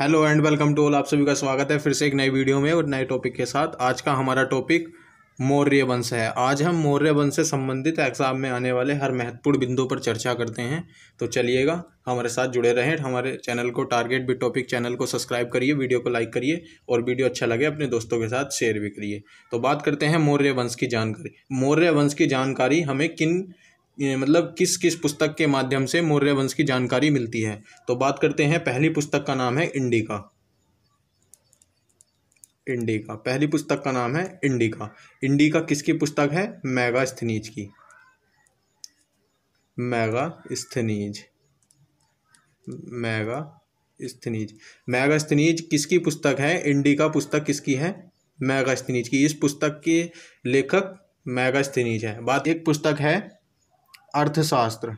Hello and welcome to all. आप सभी का स्वागत है फिर से एक नई वीडियो में और नए टॉपिक के साथ। आज का हमारा टॉपिक मौर्य वंश है। आज हम मौर्य वंश से संबंधित एग्जाम में आने वाले हर महत्वपूर्ण बिंदु पर चर्चा करते हैं। तो चलिएगा हमारे साथ जुड़े रहें। हमारे चैनल को टारगेट बिट टॉपिक चैनल को सब्सक्राइब करिए, वीडियो को लाइक करिए और वीडियो अच्छा लगे अपने दोस्तों के साथ शेयर भी करिए। तो बात करते हैं मौर्य वंश की जानकारी। मौर्य वंश की जानकारी हमें किस किस पुस्तक के माध्यम से मौर्य वंश की जानकारी मिलती है। तो बात करते हैं, पहली पुस्तक का नाम है इंडिका। पहली पुस्तक का नाम है इंडिका। इंडिका किसकी पुस्तक है? मेगास्थनीज की। मेगास्थनीज किसकी पुस्तक है? इंडिका पुस्तक किसकी है? मेगास्थनीज की। इस पुस्तक के लेखक मेगास्थनीज है। एक पुस्तक है अर्थशास्त्र।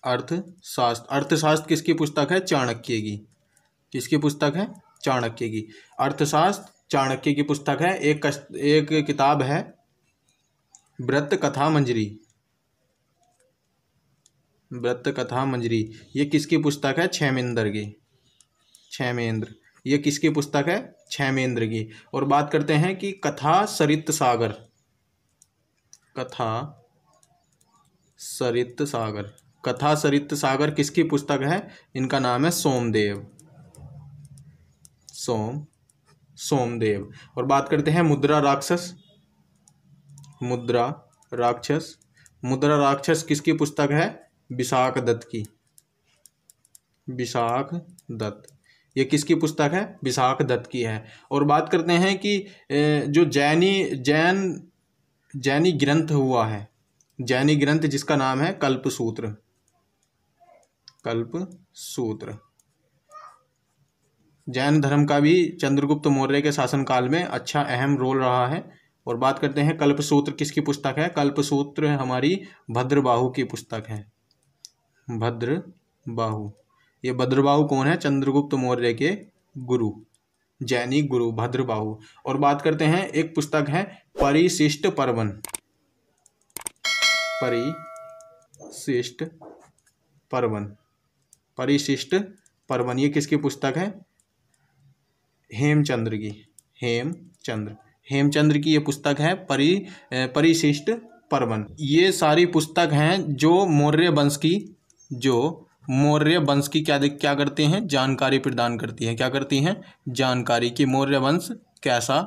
अर्थशास्त्र किसकी पुस्तक है? चाणक्य की। किसकी पुस्तक है? चाणक्य की। अर्थशास्त्र चाणक्य की पुस्तक है। एक किताब है व्रत कथा मंजरी। ये किसकी पुस्तक है? क्षेमेंद्र की। ये किसकी पुस्तक है? क्षेमेंद्र की। और बात करते हैं कि कथा सरित सागर किसकी पुस्तक है? इनका नाम है सोमदेव। और बात करते हैं मुद्रा राक्षस किसकी पुस्तक है? विशाख दत्त। ये किसकी पुस्तक है? विशाख दत्त की है। और बात करते हैं कि जो जैनी ग्रंथ हुआ है, जैनी ग्रंथ जिसका नाम है कल्पसूत्र। जैन धर्म का भी चंद्रगुप्त मौर्य के शासनकाल में अच्छा अहम रोल रहा है। और बात करते हैं कल्पसूत्र किसकी पुस्तक है? कल्पसूत्र हमारी भद्रबाहु की पुस्तक है। ये भद्रबाहु कौन है? चंद्रगुप्त मौर्य के गुरु, जैनी गुरु भद्रबाहु। और बात करते हैं, एक पुस्तक है परिशिष्ट पर्वन। ये किसकी पुस्तक है? हेमचंद्र की ये पुस्तक है परिशिष्ट पर्वन। ये सारी पुस्तक हैं जो मौर्य वंश की क्या करते हैं? जानकारी प्रदान करती हैं। क्या करती हैं? जानकारी कि मौर्य वंश कैसा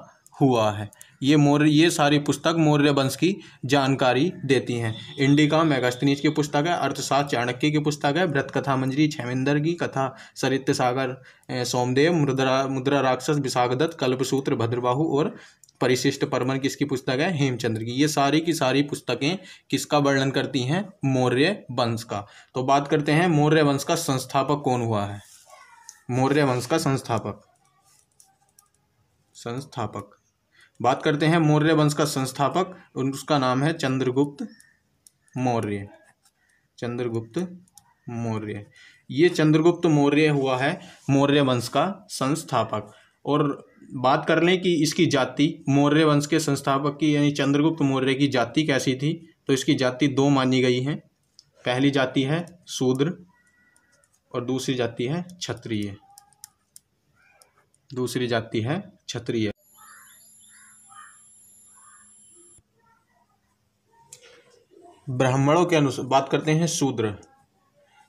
हुआ है। ये सारी पुस्तक मौर्य वंश की जानकारी देती हैं। इंडिका मेगास्थनीज की पुस्तक है। अर्थशास्त्र चाणक्य की पुस्तक है। व्रत कथा मंजरी क्षेमेंद्र की। कथा सरित सागर सोमदेव। मुद्रा राक्षस विशाख दत्त। कल्पसूत्र भद्रबाहु। और परिशिष्ट पर्वन किसकी पुस्तक है? हेमचंद्र की। ये सारी की सारी पुस्तकें किसका वर्णन करती हैं? मौर्य वंश का। तो बात करते हैं मौर्य वंश का संस्थापक कौन हुआ है? मौर्य वंश का संस्थापक बात करते हैं मौर्य वंश का संस्थापक, उसका नाम है चंद्रगुप्त मौर्य। ये चंद्रगुप्त मौर्य हुआ है मौर्य वंश का संस्थापक। और बात कर लें कि इसकी जाति, मौर्य वंश के संस्थापक की यानी चंद्रगुप्त मौर्य की जाति कैसी थी, तो इसकी जाति दो मानी गई है। पहली जाति है शूद्र और दूसरी जाति है क्षत्रिय। ब्राह्मणों के अनुसार बात करते हैं शूद्र।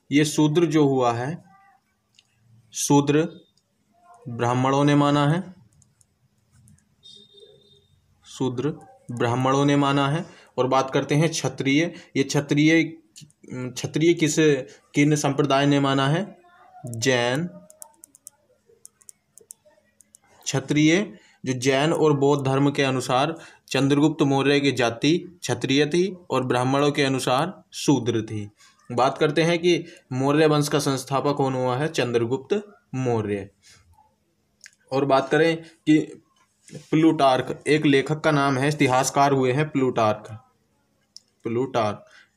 ये शूद्र जो हुआ है, शूद्र ब्राह्मणों ने माना है। और बात करते हैं क्षत्रिय। ये क्षत्रिय किन संप्रदाय ने माना है? जैन। क्षत्रिय जो जैन और बौद्ध धर्म के अनुसार चंद्रगुप्त मौर्य की जाति क्षत्रिय थी और ब्राह्मणों के अनुसार शूद्र थी। बात करते हैं कि मौर्य वंश का संस्थापक कौन हुआ है? चंद्रगुप्त मौर्य। और बात करें कि प्लूटार्क, एक लेखक का नाम है, इतिहासकार हुए हैं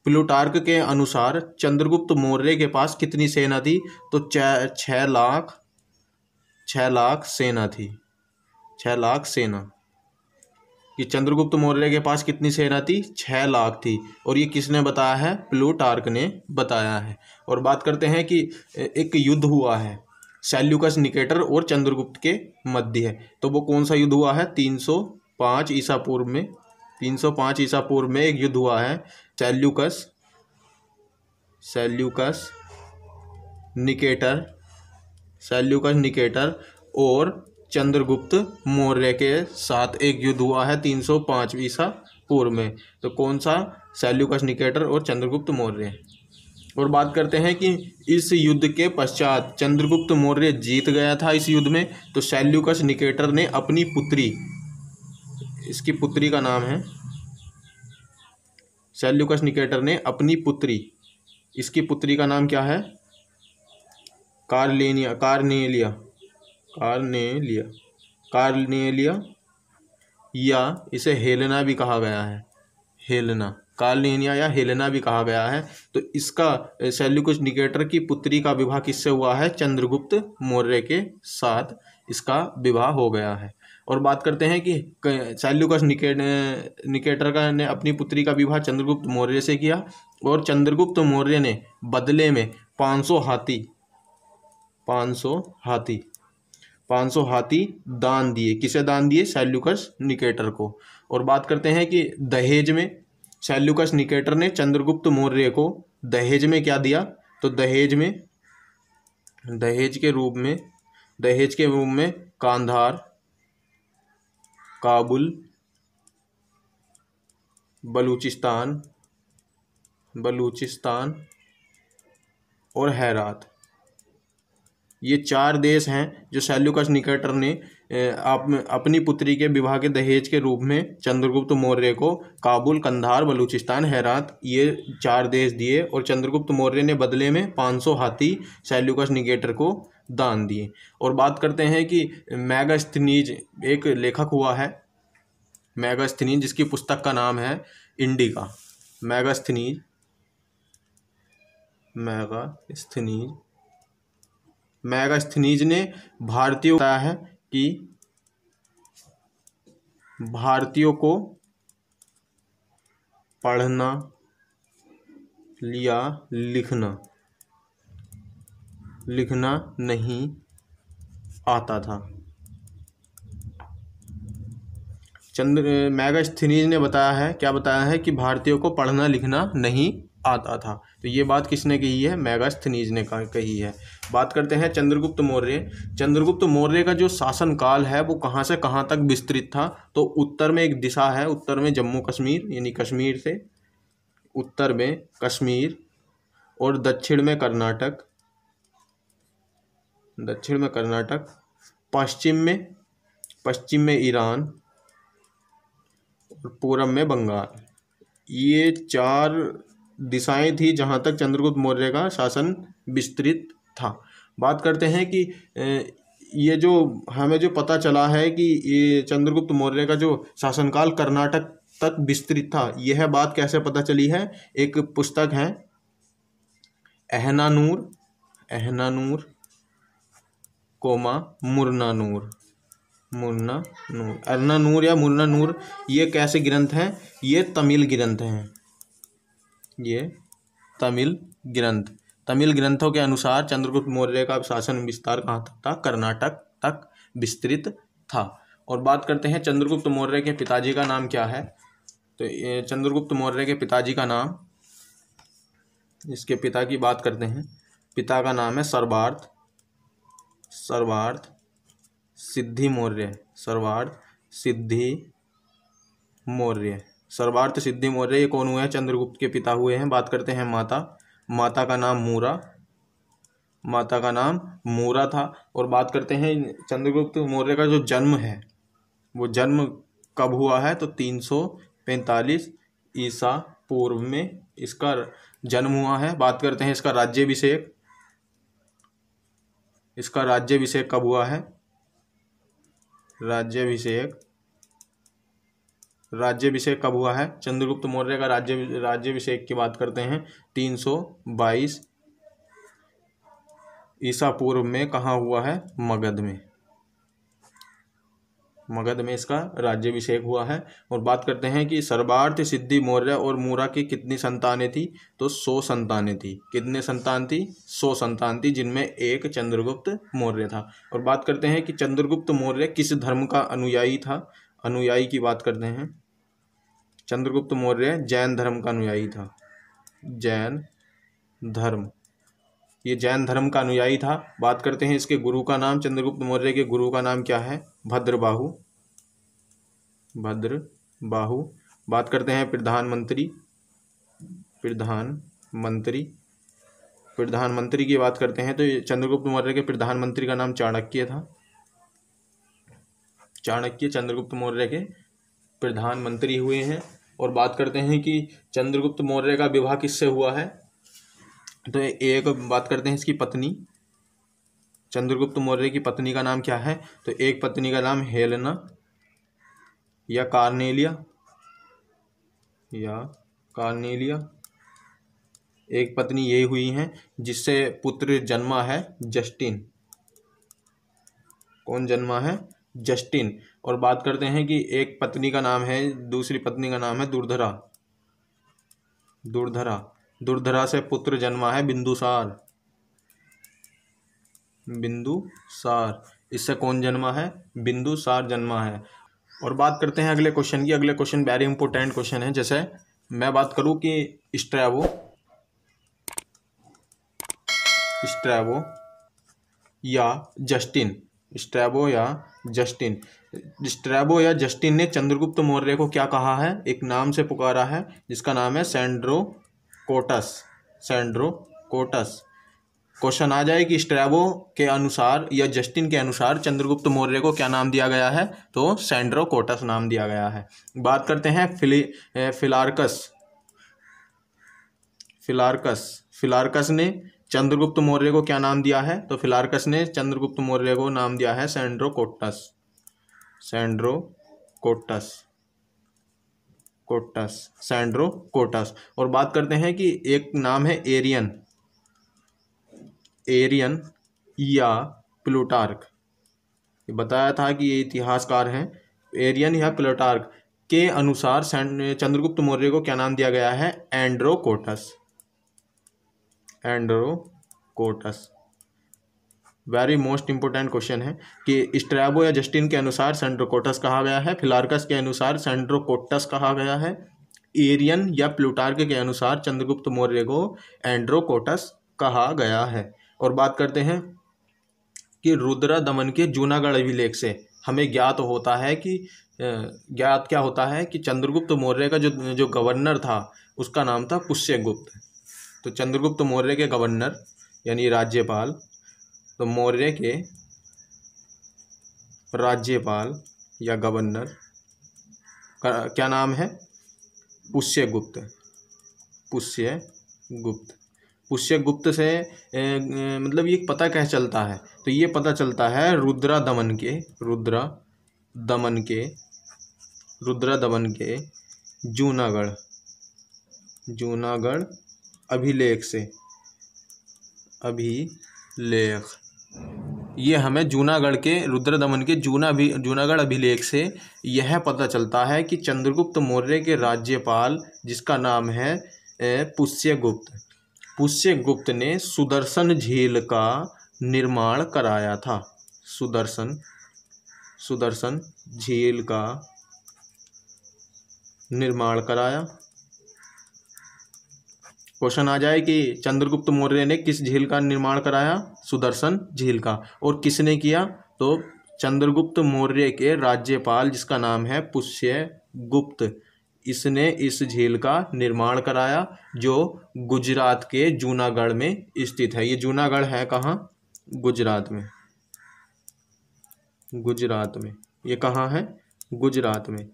प्लूटार्क के अनुसार चंद्रगुप्त मौर्य के पास कितनी सेना थी? तो 6 लाख सेना थी। 6 लाख सेना। कि चंद्रगुप्त मौर्य के पास कितनी सेना थी? 6 लाख थी। और ये किसने बताया है? प्लूटार्क ने बताया है। और बात करते हैं कि एक युद्ध हुआ है सेल्यूकस निकेटर और चंद्रगुप्त के मध्य है। तो वो कौन सा युद्ध हुआ है? 305 ईसा पूर्व में, 305 ईसा पूर्व में एक युद्ध हुआ है सेल्यूकस निकेटर और चंद्रगुप्त मौर्य के साथ एक युद्ध हुआ है 305 ईसा पूर्व में। तो कौन सा? सेल्यूकस निकेटर और चंद्रगुप्त मौर्य। और बात करते हैं कि इस युद्ध के पश्चात चंद्रगुप्त मौर्य जीत गया था इस युद्ध में। तो सेल्यूकस निकेटर ने अपनी पुत्री, इसकी पुत्री का नाम है सेल्यूकस निकेटर ने अपनी पुत्री, इसकी पुत्री का नाम क्या है? कार्नेलिया, या इसे हेलेना भी कहा गया है, कार्नेलिया या हेलेना भी कहा गया है। तो इसका सेल्यूकस निकेटर की पुत्री का विवाह किससे हुआ है? चंद्रगुप्त मौर्य के साथ इसका विवाह हो गया है। और बात करते हैं कि सेल्यूकस निकेटर का ने अपनी पुत्री का विवाह चंद्रगुप्त मौर्य से किया और चंद्रगुप्त मौर्य ने बदले में 500 हाथी दान दिए। किसे दान दिए? सेल्यूकस निकेटर को। और बात करते हैं कि दहेज में सेल्यूकस निकेटर ने चंद्रगुप्त मौर्य को दहेज में क्या दिया? तो दहेज के रूप में कांधार, काबुल, बलूचिस्तान और हेरात, ये 4 देश हैं जो सेल्यूकस निकेटर ने अपनी पुत्री के विवाह के दहेज के रूप में चंद्रगुप्त मौर्य को काबुल, कंधार, बलूचिस्तान, हेरात, ये 4 देश दिए और चंद्रगुप्त मौर्य ने बदले में 500 हाथी सेल्यूकस निकेटर को दान दिए। और बात करते हैं कि मेगास्थनीज एक लेखक हुआ है, मेगास्थनीज, जिसकी पुस्तक का नाम है इंडिका। मेगास्थनीज ने भारतीयों को बताया है कि भारतीयों को पढ़ना या लिखना नहीं आता था। मेगास्थनीज ने बताया है, क्या बताया है? कि भारतीयों को पढ़ना लिखना नहीं आता था। तो ये बात किसने कही है? मेगास्थनीज ने कही है। बात करते हैं चंद्रगुप्त मौर्य का जो शासनकाल है वो कहाँ से कहाँ तक विस्तृत था? तो उत्तर में एक दिशा है, उत्तर में जम्मू कश्मीर, यानी कश्मीर से उत्तर में कश्मीर, और दक्षिण में कर्नाटक, पश्चिम में ईरान और पूरब में बंगाल। ये 4 दिशाएं थी जहां तक चंद्रगुप्त मौर्य का शासन विस्तृत था। बात करते हैं कि ये जो हमें जो पता चला है कि ये चंद्रगुप्त मौर्य का जो शासनकाल कर्नाटक तक विस्तृत था, यह बात कैसे पता चली है? एक पुस्तक है एहनानूर अर्नानूर या मुर्नानूर, ये कैसे ग्रंथ हैं? ये तमिल ग्रंथों के अनुसार चंद्रगुप्त मौर्य का शासन विस्तार कहाँ तक था? कर्नाटक तक विस्तृत था। और बात करते हैं चंद्रगुप्त मौर्य के पिताजी का नाम क्या है? तो चंद्रगुप्त मौर्य के पिताजी का नाम, इसके पिता की बात करते हैं। पिता का नाम है सर्वार्थ सिद्धि मौर्य। ये कौन हुए हैं? चंद्रगुप्त के पिता हुए हैं। बात करते हैं माता का नाम मूरा था। और बात करते हैं चंद्रगुप्त मौर्य का जो जन्म है वो जन्म कब हुआ है? तो 345 ईसा पूर्व में इसका जन्म हुआ है। बात करते हैं इसका राज्याभिषेक कब हुआ है? राज्याभिषेक कब हुआ है? चंद्रगुप्त मौर्य का राज्याभिषेक की बात करते हैं 322 ईसा पूर्व में। कहाँ हुआ है? मगध में। मगध में इसका राज्याभिषेक हुआ है। और बात करते हैं कि सर्वार्थ सिद्धि मौर्य और मूरा की कितनी संतानें थी, तो 100 संतानें थी। कितने संतान थी? 100 संतान थी, जिनमें एक चंद्रगुप्त मौर्य था। और बात करते हैं कि चंद्रगुप्त मौर्य किस धर्म का अनुयायी था। अनुयायी की बात करते हैं, चंद्रगुप्त मौर्य जैन धर्म का अनुयायी था। जैन धर्म, ये जैन धर्म का अनुयायी था। बात करते हैं इसके गुरु का नाम, चंद्रगुप्त मौर्य के गुरु का नाम क्या है? भद्रबाहु। भद्रबाहु। बात करते हैं प्रधानमंत्री, प्रधानमंत्री की बात करते हैं तो चंद्रगुप्त मौर्य के प्रधानमंत्री का नाम चाणक्य था। चाणक्य चंद्रगुप्त मौर्य के प्रधानमंत्री हुए हैं। और बात करते हैं कि चंद्रगुप्त मौर्य का विवाह किससे हुआ है, तो एक बात करते हैं इसकी पत्नी, चंद्रगुप्त मौर्य की पत्नी का नाम क्या है, तो एक पत्नी का नाम हेलेना या कार्नेलिया, एक पत्नी ये हुई हैं जिससे पुत्र जन्मा है जस्टिन। कौन जन्मा है? जस्टिन। और बात करते हैं कि एक पत्नी का नाम है, दूसरी पत्नी का नाम है दुर्धरा। दुर्धरा से पुत्र जन्मा है बिंदुसार। इससे कौन जन्मा है? बिंदुसार जन्मा है। और बात करते हैं अगले क्वेश्चन की। अगले क्वेश्चन वेरी इंपॉर्टेंट क्वेश्चन है। जैसे मैं बात करूं कि स्ट्रैबो या जस्टिन, स्ट्रैबो या जस्टिन ने चंद्रगुप्त मौर्य को क्या कहा है? एक नाम से पुकारा है जिसका नाम है सेंड्रोकोटस। क्वेश्चन आ जाए कि स्ट्रैबो के अनुसार या जस्टिन के अनुसार चंद्रगुप्त मौर्य को क्या नाम दिया गया है, तो सेंड्रोकोटस नाम दिया गया है। बात करते हैं फिलार्कस ने चंद्रगुप्त मौर्य को क्या नाम दिया है, तो फिलार्कस ने चंद्रगुप्त मौर्य को नाम दिया है सेंड्रोकोटस। और बात करते हैं कि एक नाम है एरियन या प्लूटार्क। बताया था कि ये इतिहासकार हैं। एरियन या प्लूटार्क के अनुसार चंद्रगुप्त मौर्य को क्या नाम दिया गया है? Androcottus. Very most important question है कि स्ट्रैबो या जस्टिन के अनुसार सेंड्रोकोटस कहा गया है, फिलार्कस के अनुसार सेंड्रोकोटस कहा गया है, एरियन या प्लूटार्क के अनुसार चंद्रगुप्त मौर्य को एंड्रोकोटस कहा गया है। और बात करते हैं कि रुद्र दमन के जूनागढ़ अभिलेख से हमें ज्ञात क्या होता है कि चंद्रगुप्त मौर्य का जो गवर्नर था उसका नाम था पुष्यगुप्त। तो चंद्रगुप्त मौर्य के गवर्नर यानी राज्यपाल, तो मौर्य के राज्यपाल या गवर्नर का क्या नाम है? पुष्यगुप्त से मतलब ये पता क्या चलता है, तो ये पता चलता है रुद्र दमन के जूनागढ़ अभिलेख से। ये हमें जूनागढ़ के रुद्र दमन के जूनागढ़ अभिलेख से यह पता चलता है कि चंद्रगुप्त मौर्य के राज्यपाल जिसका नाम है पुष्यगुप्त ने सुदर्शन झील का निर्माण कराया था। सुदर्शन झील का निर्माण कराया। क्वेश्चन आ जाए कि चंद्रगुप्त मौर्य ने किस झील का निर्माण कराया? सुदर्शन झील का। और किसने किया? तो चंद्रगुप्त मौर्य के राज्यपाल जिसका नाम है पुष्यगुप्त, इसने इस झील का निर्माण कराया जो गुजरात के जूनागढ़ में स्थित है। ये जूनागढ़ है कहाँ? गुजरात में। ये कहाँ है? गुजरात में।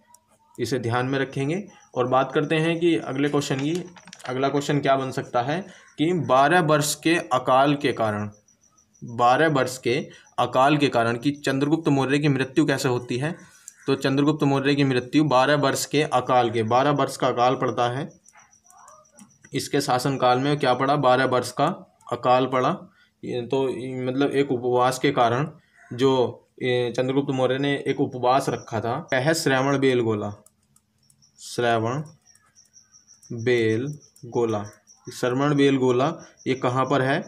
इसे ध्यान में रखेंगे। और बात करते हैं कि अगले क्वेश्चन की। अगला क्वेश्चन क्या बन सकता है कि 12 वर्ष के अकाल के कारण कि चंद्रगुप्त मौर्य की मृत्यु कैसे होती है, तो चंद्रगुप्त मौर्य की मृत्यु 12 वर्ष के अकाल के 12 वर्ष का अकाल पड़ता है। इसके शासनकाल में क्या पड़ा? 12 वर्ष का अकाल पड़ा। तो मतलब एक उपवास के कारण जो चंद्रगुप्त मौर्य ने एक उपवास रखा था, क्या है? श्रवण बेलगोला। श्रवण बेलगोला, श्रवण बेलगोला ये कहाँ पर है?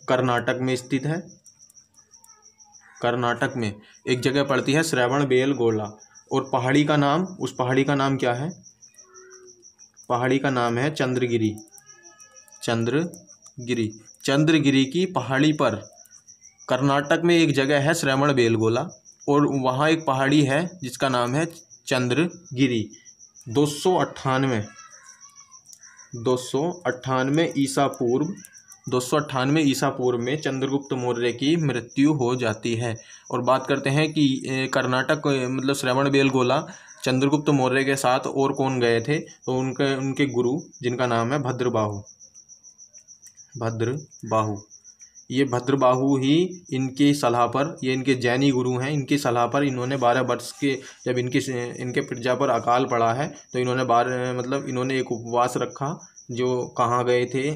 कर्नाटक में स्थित है। कर्नाटक में एक जगह पड़ती है श्रवण बेलगोला। और पहाड़ी का नाम, उस पहाड़ी का नाम क्या है? पहाड़ी का नाम है चंद्रगिरी। चंद्रगिरी, चंद्रगिरी की पहाड़ी पर कर्नाटक में एक जगह है श्रवण बेलगोला, और वहाँ एक पहाड़ी है जिसका नाम है चंद्रगिरी। 298 ईसा पूर्व में चंद्रगुप्त मौर्य की मृत्यु हो जाती है। और बात करते हैं कि कर्नाटक मतलब श्रवण बेलगोला चंद्रगुप्त मौर्य के साथ और कौन गए थे, तो उनके गुरु जिनका नाम है भद्रबाहु। ये भद्रबाहु ही इनकी सलाह पर, ये इनके जैनी गुरु हैं, इनकी सलाह पर इन्होंने 12 वर्ष के, जब इनके प्रजा पर अकाल पड़ा है तो इन्होंने एक उपवास रखा। जो कहाँ गए थे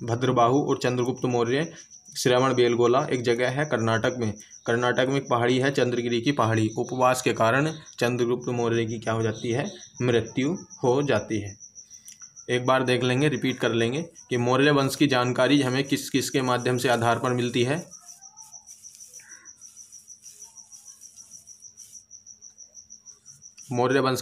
भद्रबाहु और चंद्रगुप्त मौर्य? श्रवण बेलगोला एक जगह है कर्नाटक में एक पहाड़ी है चंद्रगिरी की पहाड़ी। उपवास के कारण चंद्रगुप्त मौर्य की क्या हो जाती है? मृत्यु हो जाती है। एक बार देख लेंगे, रिपीट कर लेंगे कि मौर्य वंश की जानकारी हमें किस किस के माध्यम से आधार पर मिलती है? मौर्य वंश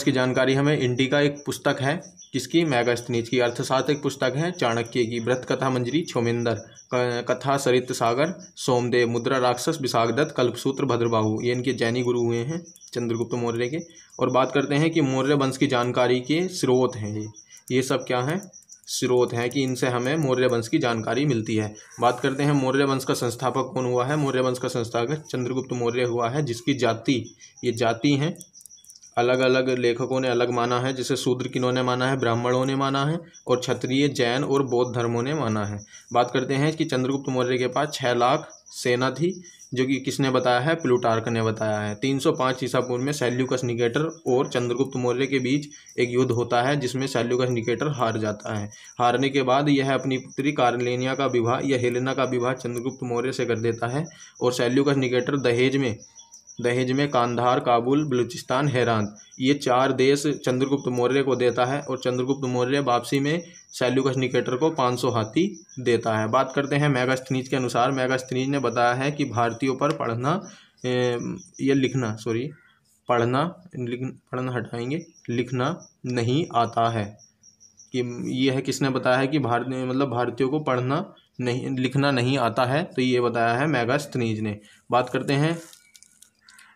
की जानकारी हमें इंडिका एक पुस्तक है, किसकी? मेगास्थनीज की। अर्थशास्त्र एक पुस्तक है चाणक्य की। व्रत कथा मंजरी छौमेंदर, कथा सरित सागर सोमदेव, मुद्रा राक्षस विशाखदत्त, कल्पसूत्र भद्रबाहु, ये इनके जैनी गुरु हुए हैं चंद्रगुप्त मौर्य के। और बात करते हैं कि मौर्य वंश की जानकारी के स्रोत हैं ये सब क्या हैं? स्रोत हैं कि इनसे हमें मौर्य वंश की जानकारी मिलती है। बात करते हैं मौर्य वंश का संस्थापक कौन हुआ है? मौर्य वंश का संस्थापक चंद्रगुप्त मौर्य हुआ है, जिसकी जाति, ये जाति हैं अलग अलग लेखकों ने अलग माना है। जैसे शूद्र किन्होंने माना है? ब्राह्मणों ने माना है, और क्षत्रिय, जैन और बौद्ध धर्मों ने माना है। बात करते हैं कि चंद्रगुप्त मौर्य के पास 6 लाख सेना थी, जो कि किसने बताया है? प्लूटार्क ने बताया है। 305 ईसा पूर्व में सेल्यूकस निकेटर और चंद्रगुप्त मौर्य के बीच एक युद्ध होता है, जिसमें सेल्यूकस निकेटर हार जाता है। हारने के बाद यह अपनी पुत्री कार्लेनिया का विवाह या हेलेना का विवाह चंद्रगुप्त मौर्य से कर देता है। और सेल्यूकस निकेटर दहेज में कांधार, काबुल, बलूचिस्तान, हेरात, ये 4 देश चंद्रगुप्त मौर्य को देता है। और चंद्रगुप्त मौर्य वापसी में सेल्यूकस निकेटर को 500 हाथी देता है। बात करते हैं मेगास्थनीज के अनुसार। मेगास्थनीज ने बताया है कि भारतीयों पर लिखना नहीं आता है। कि ये है, किसने बताया है कि भारतीयों को लिखना नहीं आता है? तो ये बताया है मेगास्थनीज ने। बात करते हैं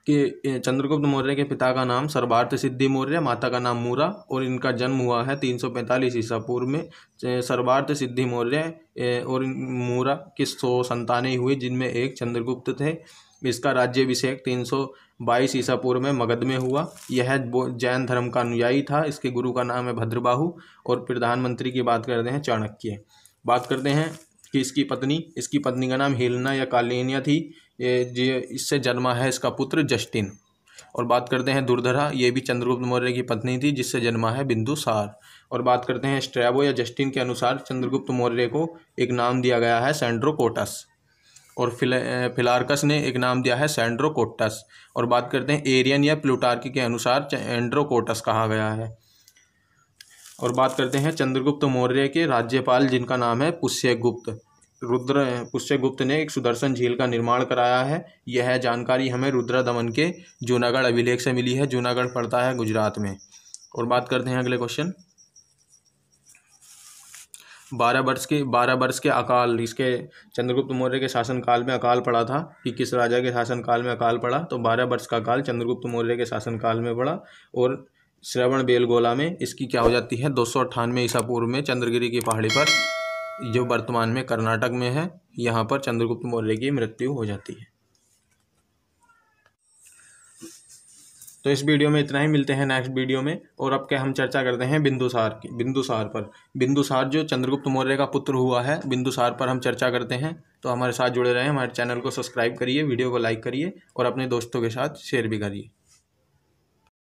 कि चंद्रगुप्त मौर्य के पिता का नाम सर्वार्थ सिद्धि मौर्य, माता का नाम मूरा, और इनका जन्म हुआ है 345 ईसा पूर्व में। सर्वार्थ सिद्धि मौर्य और मूरा की 100 संतानें हुई, जिनमें एक चंद्रगुप्त थे। इसका राज्याभिषेक 322 ईसा पूर्व में मगध में हुआ। यह जैन धर्म का अनुयायी था। इसके गुरु का नाम है भद्रबाहु। और प्रधानमंत्री की बात करते हैं चाणक्य। बात करते हैं कि इसकी पत्नी का नाम हेलेना या कार्लेनिया थी। इससे जन्मा है इसका पुत्र जस्टिन। और बात करते हैं दुर्धरा, ये भी चंद्रगुप्त मौर्य की पत्नी थी, जिससे जन्मा है बिंदुसार। और बात करते हैं स्ट्रैबो या जस्टिन के अनुसार चंद्रगुप्त मौर्य को एक नाम दिया गया है सैंड्रोकोटस, और फिलार्कस ने एक नाम दिया है सैंड्रोकोटस। और बात करते हैं एरियन या प्लूटार्की के अनुसार एंड्रोकोटस कहा गया है। और बात करते हैं चंद्रगुप्त मौर्य के राज्यपाल, जिनका नाम है पुष्यगुप्त। पुष्यगुप्त ने एक सुदर्शन झील का निर्माण कराया है। यह जानकारी हमें रुद्रदमन के जूनागढ़ अभिलेख से मिली है। जूनागढ़ पड़ता है गुजरात में। और बात करते हैं अगले क्वेश्चन। 12 वर्ष के अकाल, इसके चंद्रगुप्त मौर्य के शासनकाल में अकाल पड़ा था कि किस राजा के शासनकाल में अकाल पड़ा? तो 12 वर्ष का काल चंद्रगुप्त मौर्य के शासनकाल में पड़ा। और श्रवण बेलगोला में इसकी क्या हो जाती है? 298 ईसा पूर्व में चंद्रगिरी की पहाड़ी पर, जो वर्तमान में कर्नाटक में है, यहाँ पर चंद्रगुप्त मौर्य की मृत्यु हो जाती है। तो इस वीडियो में इतना ही, मिलते हैं नेक्स्ट वीडियो में। और अब क्या हम चर्चा करते हैं बिंदुसार जो चंद्रगुप्त मौर्य का पुत्र हुआ है, बिंदुसार पर हम चर्चा करते हैं। तो हमारे साथ जुड़े रहें, हमारे चैनल को सब्सक्राइब करिए, वीडियो को लाइक करिए और अपने दोस्तों के साथ शेयर भी करिए।